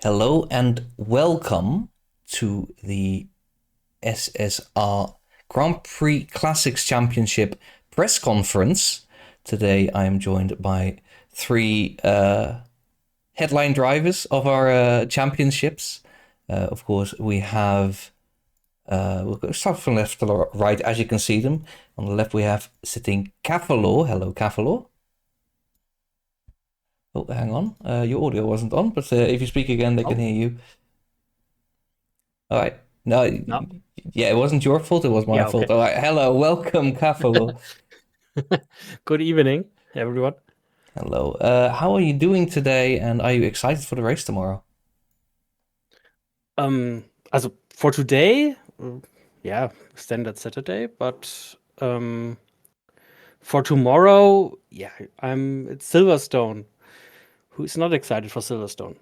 Hello and welcome to the SSR Grand Prix Classics Championship press conference. Today I am joined by three headline drivers of our championships. Of course, we have, we'll go start from left to right as you can see them. On the left, we have sitting Cavalo. Hello, Cavalo. Oh, hang on. Your audio wasn't on, but if you speak again, they can Oh, hear you. All right. No, no. yeah, it wasn't your fault. It was my Yeah, fault. okay. All right. Hello, welcome, Cavalo. Good evening, everyone. Hello. How are you doing today? And are you excited for the race tomorrow? Also for today, yeah, standard Saturday, but for tomorrow, yeah, it's Silverstone. Who's not excited for Silverstone?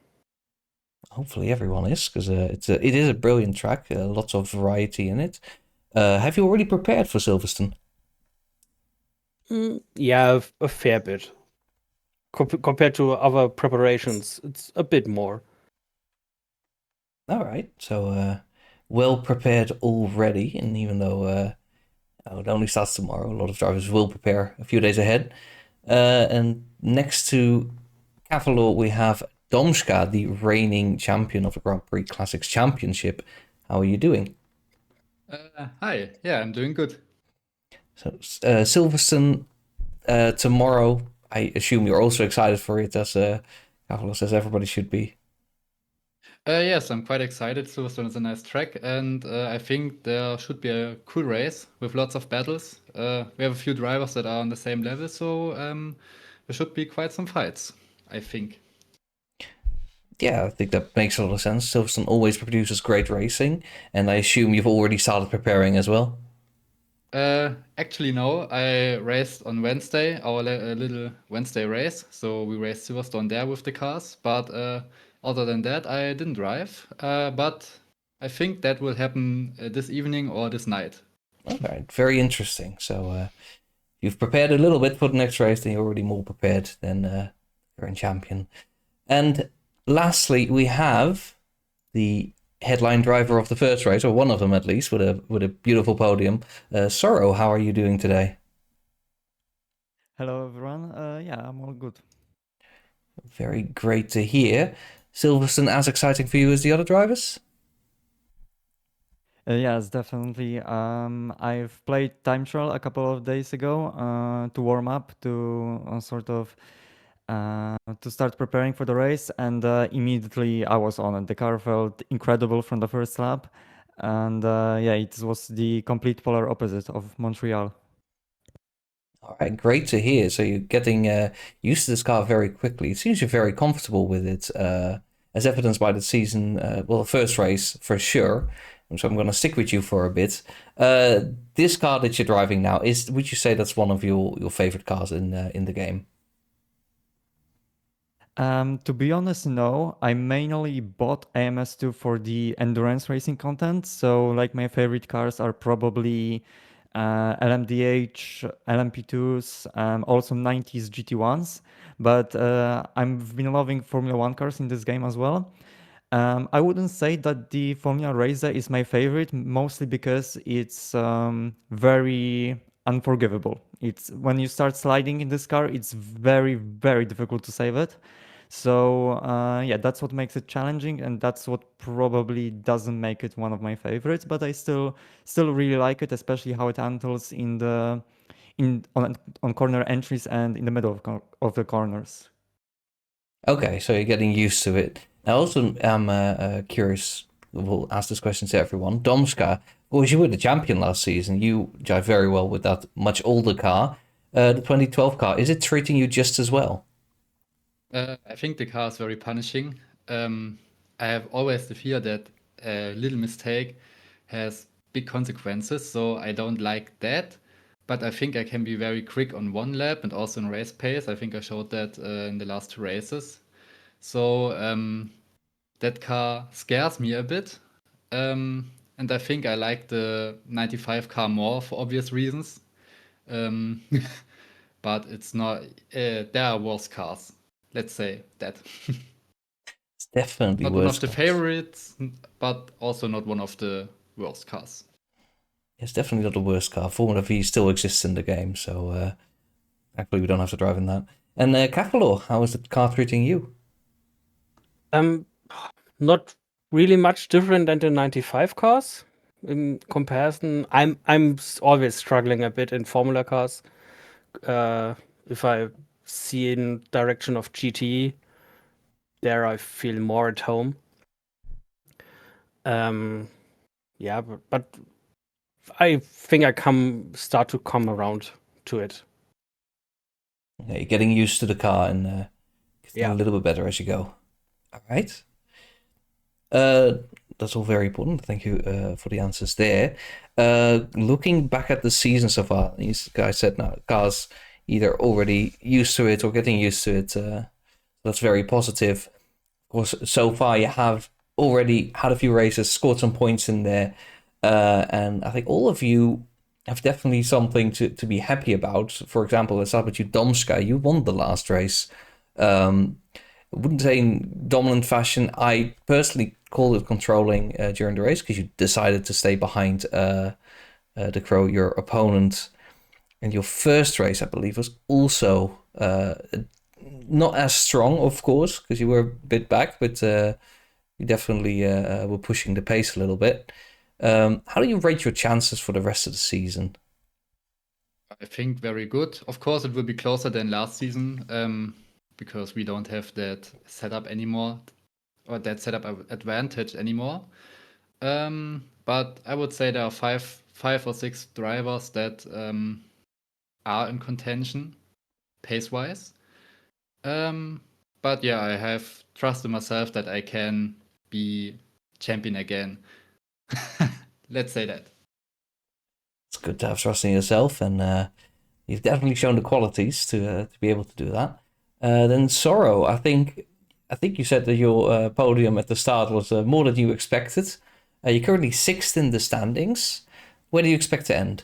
Hopefully, everyone is, because it is a brilliant track. Lots of variety in it. Have you already prepared for Silverstone? Yeah, a fair bit. Compared to other preparations, it's a bit more. All right. So, well prepared already. And even though it only starts tomorrow, a lot of drivers will prepare a few days ahead. And next to Cavalo, we have Domska, the reigning champion of the Grand Prix Classics Championship. How are you doing? Hi, yeah, I'm doing good. So, Silverstone tomorrow. I assume you're also excited for it, as Cavalo says everybody should be. Yes, I'm quite excited. Silverstone is a nice track, and I think there should be a cool race with lots of battles. We have a few drivers that are on the same level, so there should be quite some fights, I think. Yeah, I think that makes a lot of sense. Silverstone always produces great racing, and I assume you've already started preparing as well. Actually, no, I raced on Wednesday, our little Wednesday race. So we raced Silverstone there with the cars, but other than that, I didn't drive. But I think that will happen this evening or this night. All right, very interesting. So, you've prepared a little bit for the next race, then you're already more prepared than current champion. And lastly, we have the headline driver of the first race, or one of them at least, with a beautiful podium. Sorrow, how are you doing today? Hello everyone. Yeah, I'm all good. Very great to hear. Silverstone as exciting for you as the other drivers? Yes, definitely. I've played Time Trial a couple of days ago to warm up, to to start preparing for the race, and immediately I was on it. The car felt incredible from the first lap, and yeah, it was the complete polar opposite of Montreal. All right, great to hear. So you're getting used to this car very quickly. It seems you're very comfortable with it, as evidenced by the season, well, the first race for sure. And so I'm going to stick with you for a bit. Uh, this car that you're driving now is, would you say that's one of your favorite cars in the game? To be honest, no. I mainly bought AMS2 for the endurance racing content. So, like, my favorite cars are probably LMDH, LMP2s, also 90s GT1s. But I've been loving Formula One cars in this game as well. I wouldn't say that the Formula Racer is my favorite, mostly because it's very unforgivable. It's when you start sliding in this car, it's very, very difficult to save it. So yeah, that's what makes it challenging, and that's what probably doesn't make it one of my favorites. But I still really like it, especially how it handles in on corner entries and in the middle of the corners. Okay, so you're getting used to it. I also am curious. We'll ask this question to everyone. Domska, well, you were the champion last season. You drive very well with that much older car. The 2012 car, is it treating you just as well? I think the car is very punishing. I have always the fear that a little mistake has big consequences, so I don't like that. But I think I can be very quick on one lap and also in race pace. I think I showed that in the last two races. So that car scares me a bit. And I think I like the 95 car more for obvious reasons. Um, but it's not, there are worse cars. Let's say that. definitely Not one worse of the cars. favorites, but also not one of the worst cars. It's definitely not the worst car. Formula V still exists in the game, so thankfully we don't have to drive in that. And Kafalor, how is the car treating you? Not really much different than the 95 cars in comparison. I'm always struggling a bit in Formula cars. If I see in direction of GT, there I feel more at home. Yeah, but I think I start to come around to it. Yeah, you're getting used to the car and getting Yeah. a little bit better as you go. All right. That's all very important. Thank you for the answers there. Looking back at the season so far, these guys said now cars either already used to it or getting used to it. That's very positive. Of course, so far you have already had a few races, scored some points in there, and I think all of you have definitely something to be happy about. For example, let's start with you, Domska. You won the last race. I wouldn't say in dominant fashion. I personally called it controlling during the race because you decided to stay behind the Crow, your opponent. And your first race, I believe, was also not as strong, of course, because you were a bit back, but you definitely were pushing the pace a little bit. How do you rate your chances for the rest of the season? I think very good. Of course, it will be closer than last season because we don't have that setup anymore, or that setup advantage anymore. But I would say there are five or six drivers that are in contention pace-wise. But yeah, I have trust in myself that I can be champion again. Let's say that. It's good to have trust in yourself, and you've definitely shown the qualities to be able to do that. Then Sorrow, I think you said that your podium at the start was more than you expected. You're currently sixth in the standings. Where do you expect to end?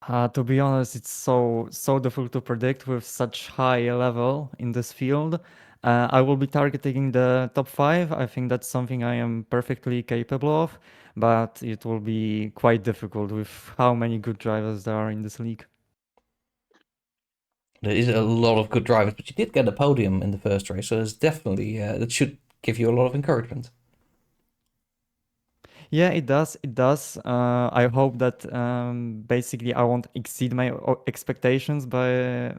To be honest, it's so difficult to predict with such high level in this field. I will be targeting the top 5. I think that's something I am perfectly capable of, but it will be quite difficult with how many good drivers there are in this league. There is a lot of good drivers, but you did get a podium in the first race, so there's definitely that should give you a lot of encouragement. Yeah, it does. It does. I hope that basically I won't exceed my expectations by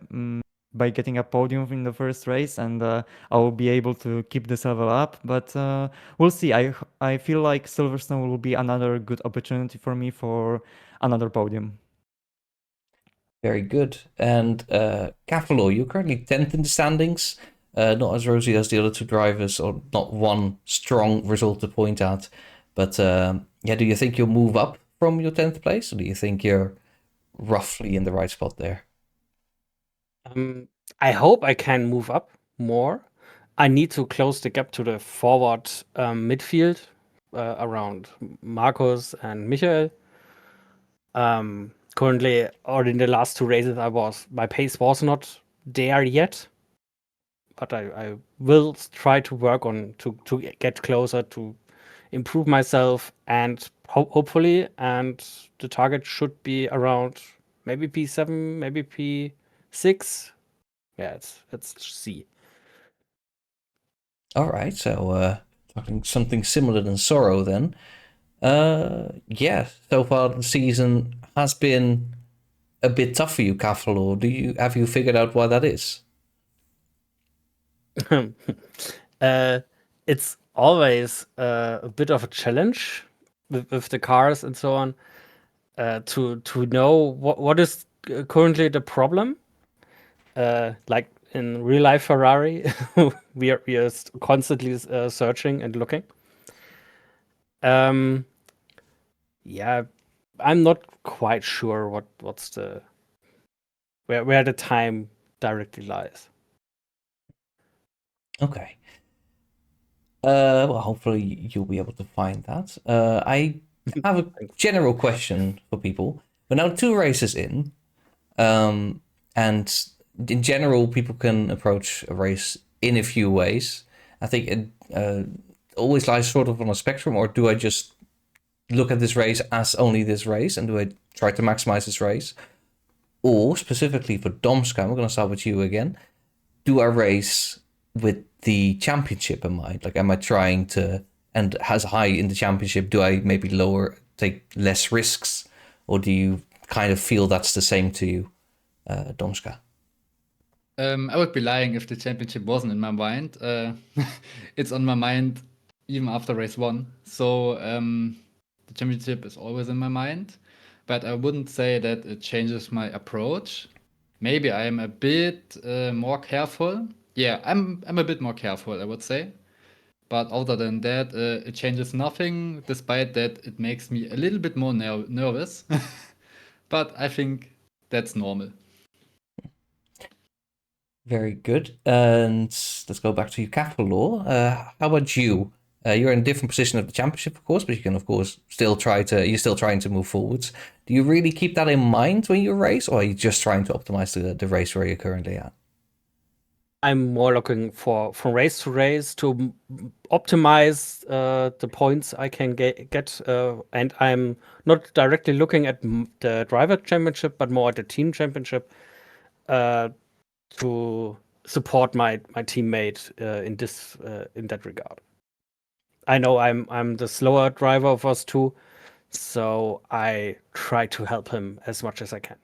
getting a podium in the first race, and I will be able to keep this level up. But we'll see. I feel like Silverstone will be another good opportunity for me for another podium. Very good. And Cavalo, you're currently 10th in the standings. Not as rosy as the other two drivers, or not one strong result to point out. But yeah, do you think you'll move up from your 10th place, or do you think you're roughly in the right spot there? I hope I can move up more. I need to close the gap to the forward midfield around Marcus and Michael. Currently, or in the last two races, my pace was not there yet, but I will try to work on to get closer, to improve myself, and hopefully, and the target should be around maybe P7, maybe P6. Yeah, let's see. All right, so talking something similar than Sorrow then. Yeah, so far the season has been a bit tough for you, Cavalo. Have you figured out why that is? It's always a bit of a challenge with the cars and so on to know what is currently the problem. Like in real life Ferrari, we are constantly searching and looking. Yeah, I'm not quite sure what's the where the time directly lies. Okay. Well, hopefully you'll be able to find that. I have a general question for people. We're now 2 races in, and in general, people can approach a race in a few ways. I think it always lies sort of on a spectrum, or do I just look at this race as only this race, and do I try to maximize this race? Or specifically for Domska, I'm going to start with you again. Do I race with the championship in mind? Like, am I trying to, and as high in the championship, do I maybe take less risks? Or do you kind of feel that's the same to you, Domska? I would be lying if the championship wasn't in my mind. It's on my mind even after race one. So the championship is always in my mind, but I wouldn't say that it changes my approach. Maybe I'm a bit more careful. Yeah, I'm a bit more careful, I would say. But other than that, it changes nothing, despite that it makes me a little bit more nervous. But I think that's normal. Very good. And let's go back to you, Capital Law. How about you? You're in a different position of the championship, of course, but you can, of course, you're still trying to move forwards. Do you really keep that in mind when you race, or are you just trying to optimize the race where you're currently at? I'm more looking for from race to race to optimize the points I can get, and I'm not directly looking at the driver championship, but more at the team championship to support my teammate in that regard. I know I'm the slower driver of us two, so I try to help him as much as I can.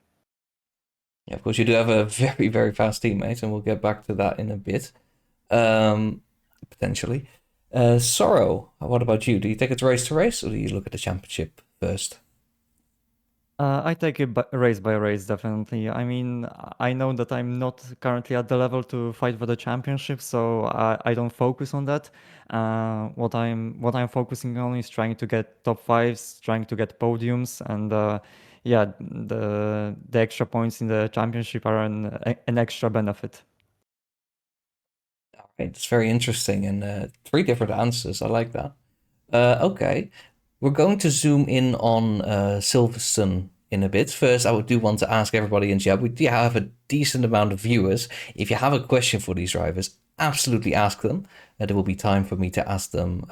Yeah, of course, you do have a very, very fast teammate, and we'll get back to that in a bit, potentially. Sorrow, what about you? Do you take it race to race, or do you look at the championship first? I take it race by race, definitely. I mean, I know that I'm not currently at the level to fight for the championship, so I don't focus on that. What I'm focusing on is trying to get top fives, trying to get podiums, and yeah, the extra points in the championship are an extra benefit. All right, it's very interesting, and 3 different answers. I like that. Okay, we're going to zoom in on Silverstone in a bit. First, I do want to ask everybody in chat. We do have a decent amount of viewers. If you have a question for these drivers, absolutely ask them. There will be time for me to ask them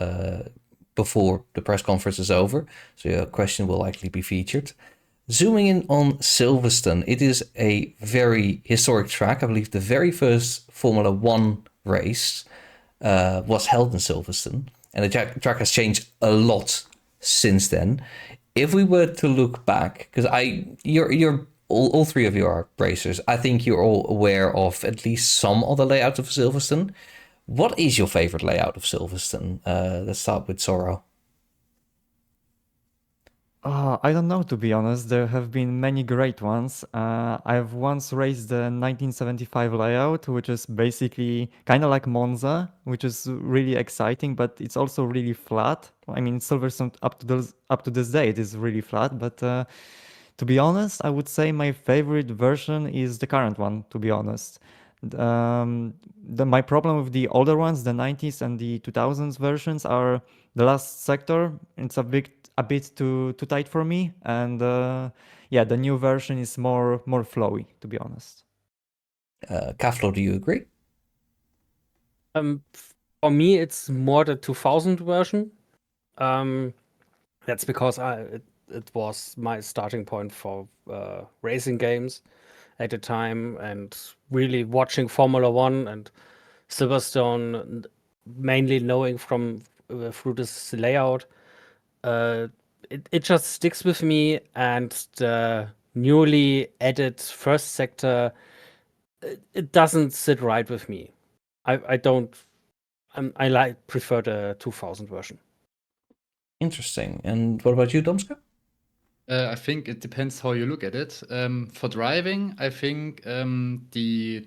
before the press conference is over, so your question will likely be featured. Zooming in on Silverstone, it is a very historic track. I believe the very first Formula One race was held in Silverstone, and the track has changed a lot since then. If we were to look back, because you're all 3 of you are racers, I think you're all aware of at least some of the layout of Silverstone. What is your favorite layout of Silverstone? Let's start with Sorrow. I don't know, to be honest. There have been many great ones. I've once raced the 1975 layout, which is basically kind of like Monza, which is really exciting, but it's also really flat. I mean, Silverstone up to this day, it is really flat. But to be honest, I would say my favorite version is the current one, to be honest. My problem with the older ones, the 90s and the 2000s versions, are the last sector. It's a bit too tight for me, and yeah, the new version is more flowy, to be honest. Kaflo, do you agree? For me, it's more the 2000 version. That's because it was my starting point for racing games at the time, and really watching Formula One and Silverstone, mainly knowing from through this layout. It just sticks with me, and the newly added first sector, it doesn't sit right with me. I don't. I prefer the 2000 version. Interesting. And what about you, Domska? I think it depends how you look at it. For driving, I think the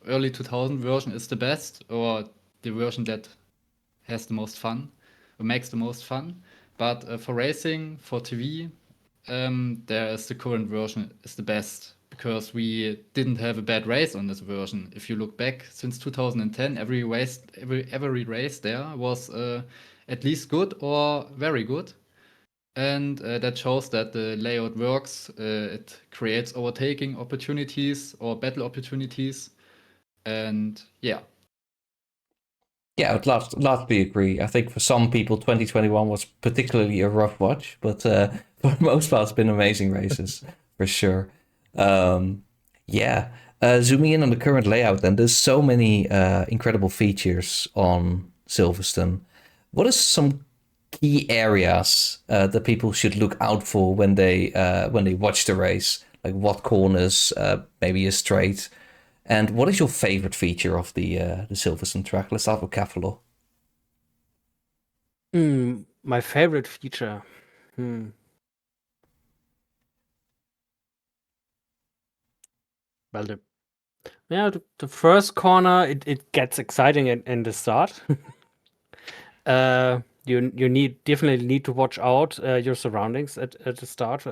early 2000 version is the best, or the version that has the most fun, or makes the most fun. But for racing, for TV, the current version is the best, because we didn't have a bad race on this version. If you look back since 2010, every race there was at least good or very good. And that shows that the layout works. It creates overtaking opportunities or battle opportunities. And yeah, Yeah, I would largely agree. I think for some people, 2021 was particularly a rough watch, but for the most part, it's been amazing races for sure. Um, yeah, zooming in on the current layout, then there's so many incredible features on Silverstone. What are some key areas that people should look out for when they watch the race? Like what corners, maybe a straight, and what is your favorite feature of the Silverstone track? Let's start with Cavalo. My favorite feature. Hmm. Well, the first corner, it gets exciting in the start. You definitely need to watch out your surroundings at the start,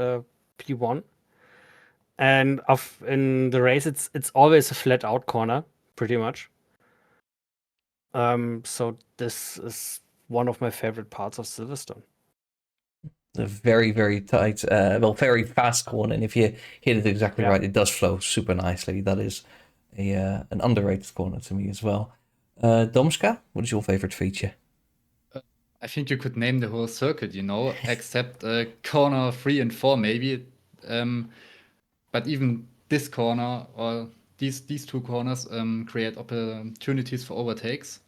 P1. And in the race, it's always a flat out corner, pretty much. So this is one of my favorite parts of Silverstone. A very, very tight, very fast corner, and if you hit it exactly Yeah. right, it does flow super nicely. That is an underrated corner to me as well. Domska, what is your favorite feature? I think you could name the whole circuit, except corner 3 and 4 maybe. But even this corner or these two corners create opportunities for overtakes.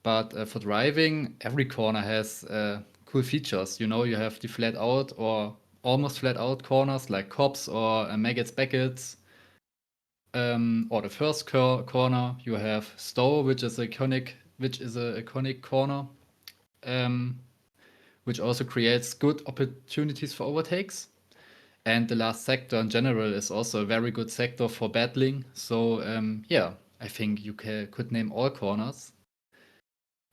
But for driving, every corner has cool features. You have the flat out or almost flat out corners like Cops or Maggots Beckett's. Or the first corner, you have Stowe, which is a iconic corner, um, which also creates good opportunities for overtakes. And the last sector in general is also a very good sector for battling. So yeah, I think you could name all corners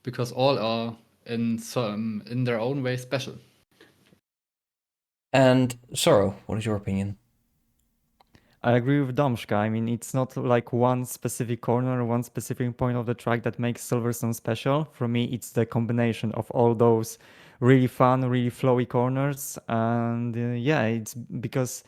because all are in their own way special. And Sorrow, what is your opinion? I agree with Domshka. I mean, it's not like one specific corner, one specific point of the track that makes Silverstone special. For me, it's the combination of all those really fun, really flowy corners. And yeah, it's because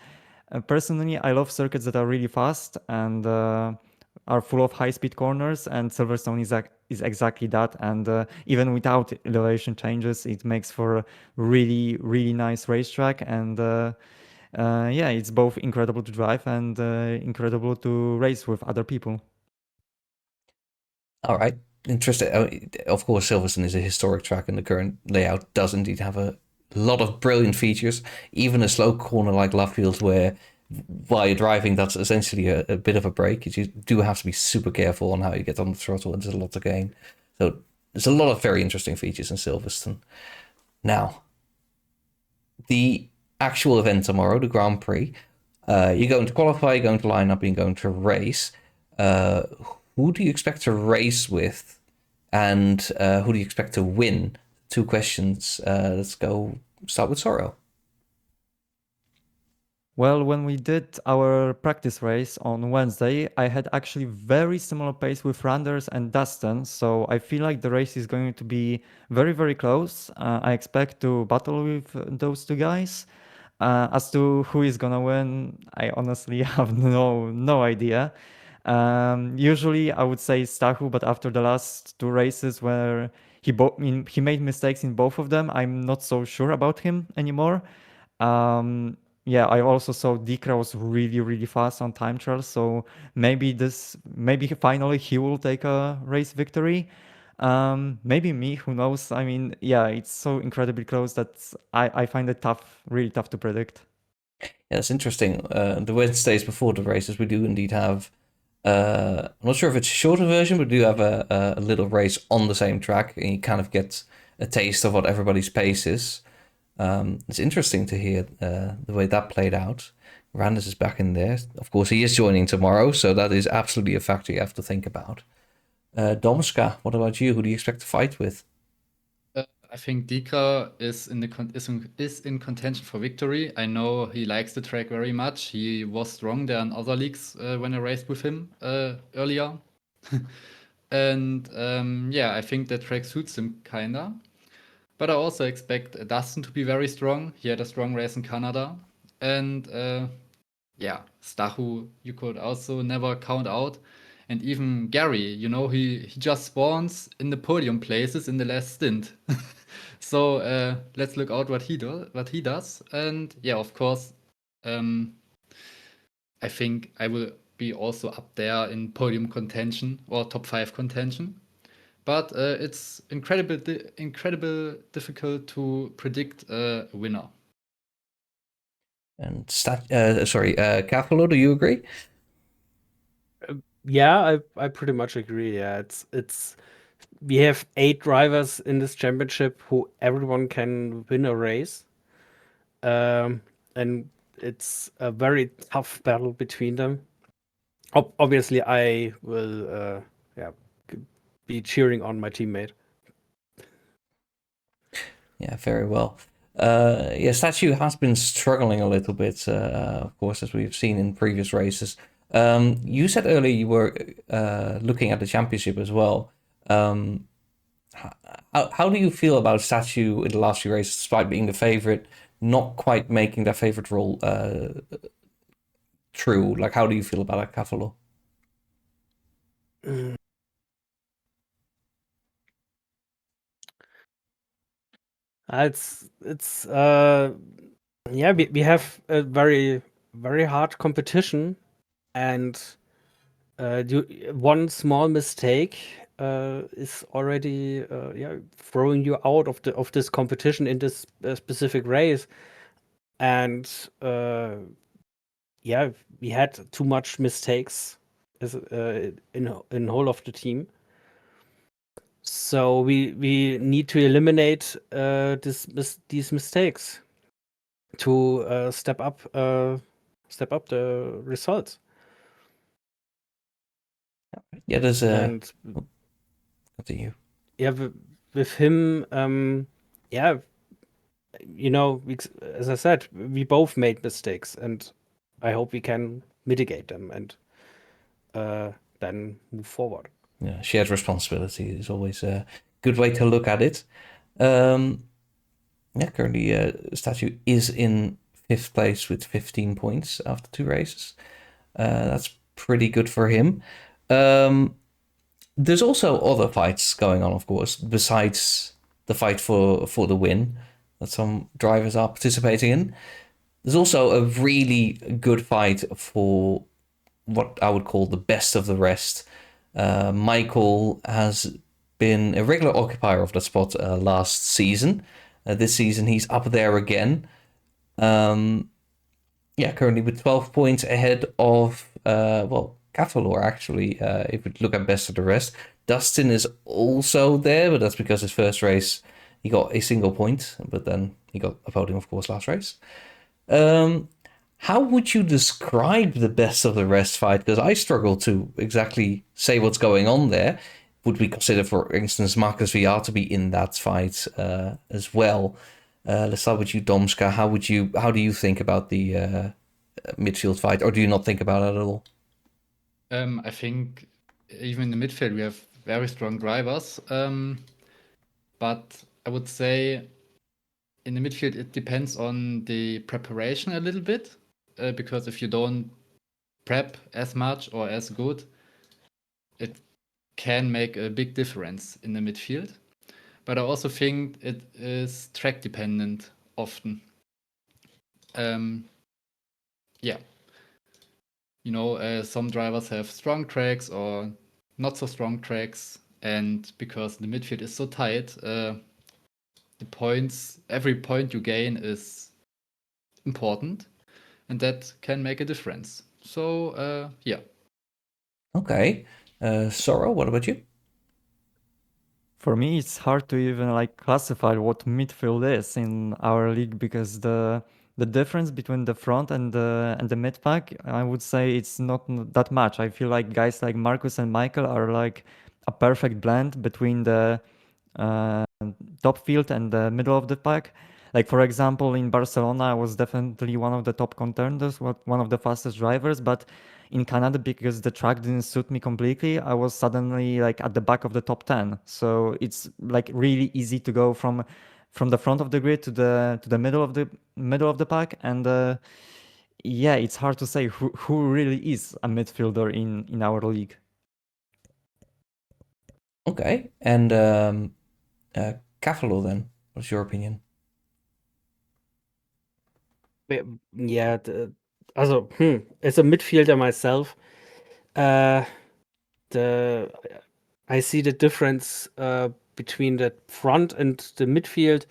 personally, I love circuits that are really fast and are full of high-speed corners. And Silverstone is exactly that. And even without elevation changes, it makes for a really, really nice racetrack. And yeah, it's both incredible to drive and incredible to race with other people. All right, interesting. Of course, Silverstone is a historic track, and the current layout does indeed have a lot of brilliant features. Even a slow corner like Lovefield, where while you're driving, that's essentially a bit of a break. You do have to be super careful on how you get on the throttle, and there's a lot to gain. So there's a lot of very interesting features in Silverstone. Now, the actual event tomorrow, the Grand Prix, you're going to qualify, you're going to line up, you're going to race. Uh, who do you expect to race with, and who do you expect to win? Two questions. Let's go start with Sorrow. Well, when we did our practice race on Wednesday, I had actually very similar pace with Randers and Dustin, so I feel like the race is going to be very, very close. I expect to battle with those two guys. As to who is gonna win, I honestly have no idea. Usually, I would say Stahu, but after the last two races where he made mistakes in both of them, I'm not so sure about him anymore. Um, yeah, I also saw Dikra was really, really fast on time trials, so maybe finally he will take a race victory. Maybe me, who knows? I mean, yeah, it's so incredibly close that I find it tough, really tough to predict. Yeah, that's interesting. The Wednesdays before the races, we do indeed have. I'm not sure if it's a shorter version, but we do have a little race on the same track, and you kind of get a taste of what everybody's pace is. It's interesting to hear the way that played out. Randers is back in there. Of course, he is joining tomorrow, so that is absolutely a factor you have to think about. Domska, what about you? Who do you expect to fight with? I think Dika is in contention for victory. I know he likes the track very much. He was strong there in other leagues when I raced with him earlier. And yeah, I think the track suits him kinda. But I also expect Dustin to be very strong. He had a strong race in Canada. And yeah, Stahu you could also never count out. And even Gary, he just spawns in the podium places in the last stint. So let's look out what he does. And yeah, of course, I think I will be also up there in podium contention or top 5 contention. But it's incredible difficult to predict a winner. And Cavalo, do you agree? Yeah, I pretty much agree. Yeah, it's we have 8 drivers in this championship who everyone can win a race. And it's a very tough battle between them. Obviously, I will be cheering on my teammate. Yeah, very well. Statue has been struggling a little bit, of course, as we've seen in previous races. You said earlier you were looking at the championship as well. How do you feel about Statue in the last few races, despite being the favorite, not quite making that favorite role true? Like, how do you feel about that, Cavalo? It's we have a very hard competition, and one small mistake is already throwing you out of this competition in this specific race. And we had too much mistakes as in whole of the team. So we need to eliminate these mistakes to step up the results. Yeah, there's a. And Continue. yeah, with him, as I said, we both made mistakes, and I hope we can mitigate them and then move forward. Yeah, shared responsibility is always a good way to look at it. Currently, Statue is in 5th place with 15 points after 2 races. That's pretty good for him. There's also other fights going on, of course, besides the fight for the win that some drivers are participating in. There's also a really good fight for what I would call the best of the rest. Michael has been a regular occupier of that spot last season. This season he's up there again. Currently with 12 points ahead of Cavallor, actually, if we look at best of the rest. Dustin is also there, but that's because his first race he got a single point, but then he got a podium, of course, last race. How would you describe the best of the rest fight? Because I struggle to exactly say what's going on there. Would we consider, for instance, Marcus VR to be in that fight as well? Let's start with you, Domska. How do you think about the midfield fight, or do you not think about it at all? I think even in the midfield we have very strong drivers, but I would say in the midfield it depends on the preparation a little bit, because if you don't prep as much or as good, it can make a big difference in the midfield. But I also think it is track dependent often. Some drivers have strong tracks or not so strong tracks, and because the midfield is so tight, every point you gain is important, and that can make a difference. So yeah. Okay, Sorrow, what about you? For me, it's hard to even classify what midfield is in our league, because the difference between the front and the mid pack, I would say it's not that much. I feel like guys like Marcus and Michael are like a perfect blend between the top field and the middle of the pack. Like, for example, in Barcelona, I was definitely one of the top contenders, one of the fastest drivers, but in Canada, because the track didn't suit me completely, I was suddenly at the back of the top 10. So it's really easy to go from the front of the grid to the middle of the pack. And it's hard to say who really is a midfielder in our league. Okay, and Cavalo then, what's your opinion? Yeah, also, as a midfielder myself, uh, the I see the difference between the front and the midfield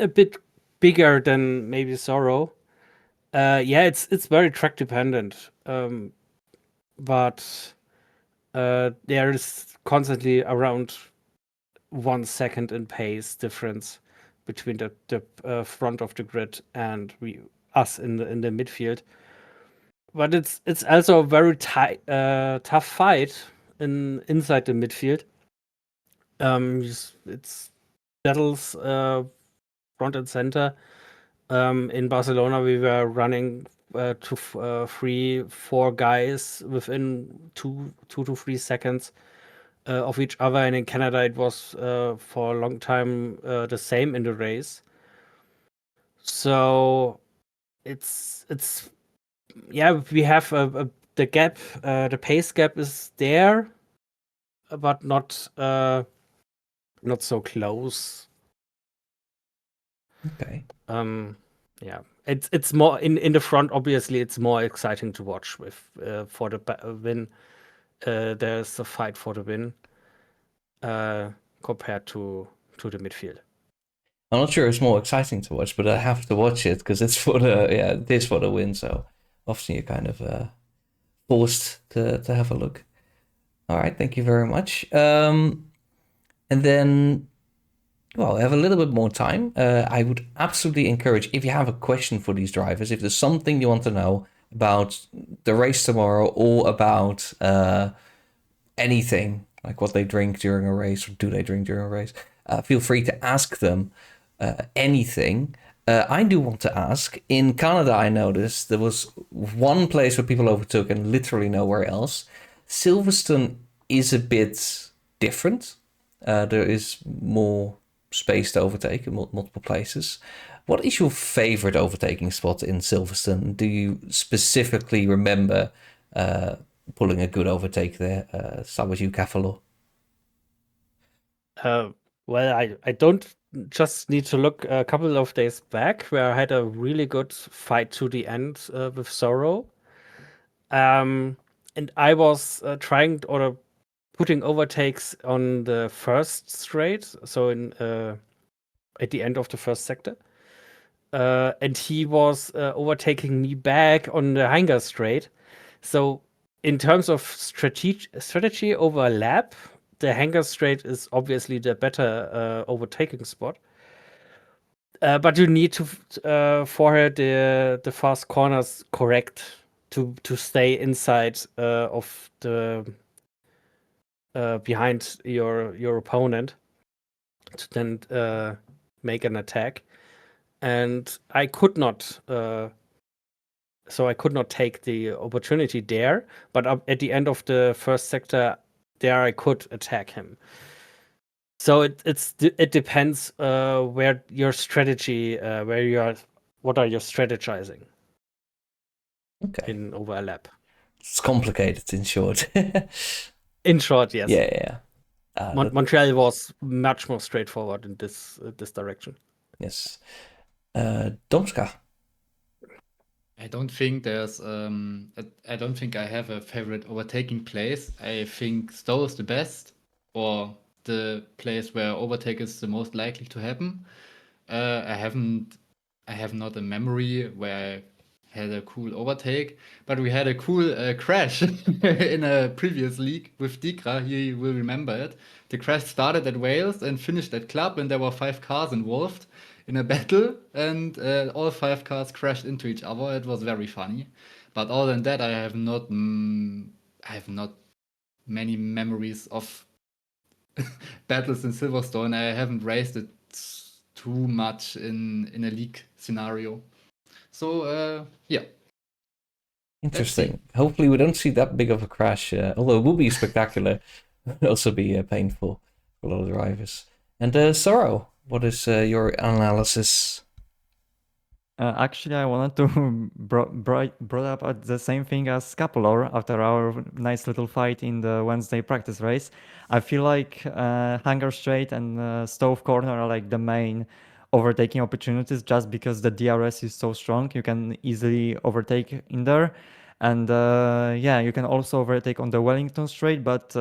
a bit bigger than maybe Sorrow. Yeah, it's very track dependent, but there is constantly around 1 second in pace difference between the front of the grid and us in the midfield. But it's also a very tough fight inside the midfield. It's battles front and center. In Barcelona, we were running three, four guys within 2 to 3 seconds of each other, and in Canada, it was for a long time the same in the race. So it's yeah, we have the gap, the pace gap is there, but not so close. Okay. Yeah, it's more in the front. Obviously, it's more exciting to watch with for the win. There's a fight for the win compared to the midfield. I'm not sure it's more exciting to watch, but I have to watch it because it's for it is for the win. So often you're kind of forced to have a look. All right, thank you very much. And then, well, I have a little bit more time. I would absolutely encourage, if you have a question for these drivers, if there's something you want to know about the race tomorrow or about anything, like what they drink during a race or do they drink during a race, feel free to ask them anything. I do want to ask, in Canada, I noticed there was one place where people overtook and literally nowhere else. Silverstone is a bit different. There is more space to overtake in multiple places. What is your favorite overtaking spot in Silverstone? Do you specifically remember pulling a good overtake there? Start with you, Cafalo. Well, I don't just need to look a couple of days back where I had a really good fight to the end with Sorrow. And I was trying or putting overtakes on the first straight, so in at the end of the first sector. And he was overtaking me back on the Hanger straight. So in terms of strategy over lap, the Hanger straight is obviously the better overtaking spot. But you need to forehead the fast corners correct to stay inside of the behind your opponent to then make an attack. And I could not so I could not take the opportunity there, but at the end of the first sector there I could attack him. So it depends where your strategy where you are, what are you strategizing in overlap. It's complicated, in short. In short, yes. Yeah. Montreal was much more straightforward in this direction. Yes. Domska. I don't think I don't think I have a favorite overtaking place. I think Stowe is the best, or the place where overtake is the most likely to happen. I have not a memory where I had a cool overtake, but we had a cool crash in a previous league with Dikra. He will remember it. The crash started at Wales and finished at Club, and there were 5 cars involved in a battle, and all 5 cars crashed into each other. It was very funny, but other than that, I have not many memories of battles in Silverstone. I haven't raced it too much in a league scenario. So yeah. Interesting. Hopefully we don't see that big of a crash, although it will be spectacular. It will also be painful for a lot of drivers. And Sorrow, what is your analysis? Actually, I wanted to brought up at the same thing as Capolor after our nice little fight in the Wednesday practice race. I feel like Hangar Straight and Stove Corner are like the main overtaking opportunities just because the DRS is so strong. You can easily overtake in there. And yeah, you can also overtake on the Wellington Straight, but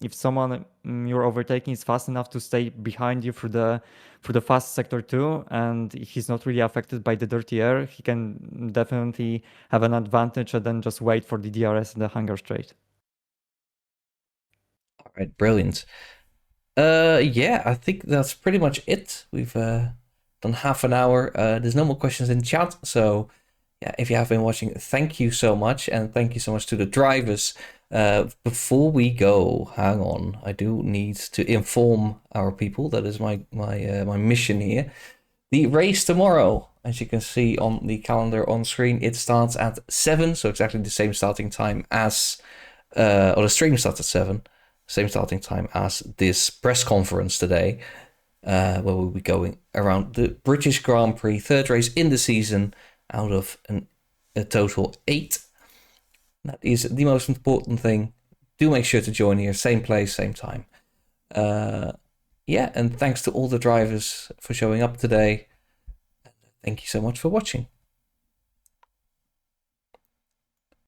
if someone you're overtaking is fast enough to stay behind you through the fast sector too, and he's not really affected by the dirty air, he can definitely have an advantage and then just wait for the DRS in the Hangar Straight. All right, brilliant. Yeah, I think that's pretty much it. We've done half an hour. There's no more questions in chat, so yeah, if you have been watching, thank you so much, and thank you so much to the drivers. Before we go, hang on, I do need to inform our people. That is my mission here. The race tomorrow, as you can see on the calendar on screen, it starts at 7, so exactly the same starting time as, or the stream starts at 7, same starting time as this press conference today, where we'll be going around the British Grand Prix, third race in the season out of a total 8. That is the most important thing. Do make sure to join here, same place, same time. Yeah, and thanks to all the drivers for showing up today. Thank you so much for watching.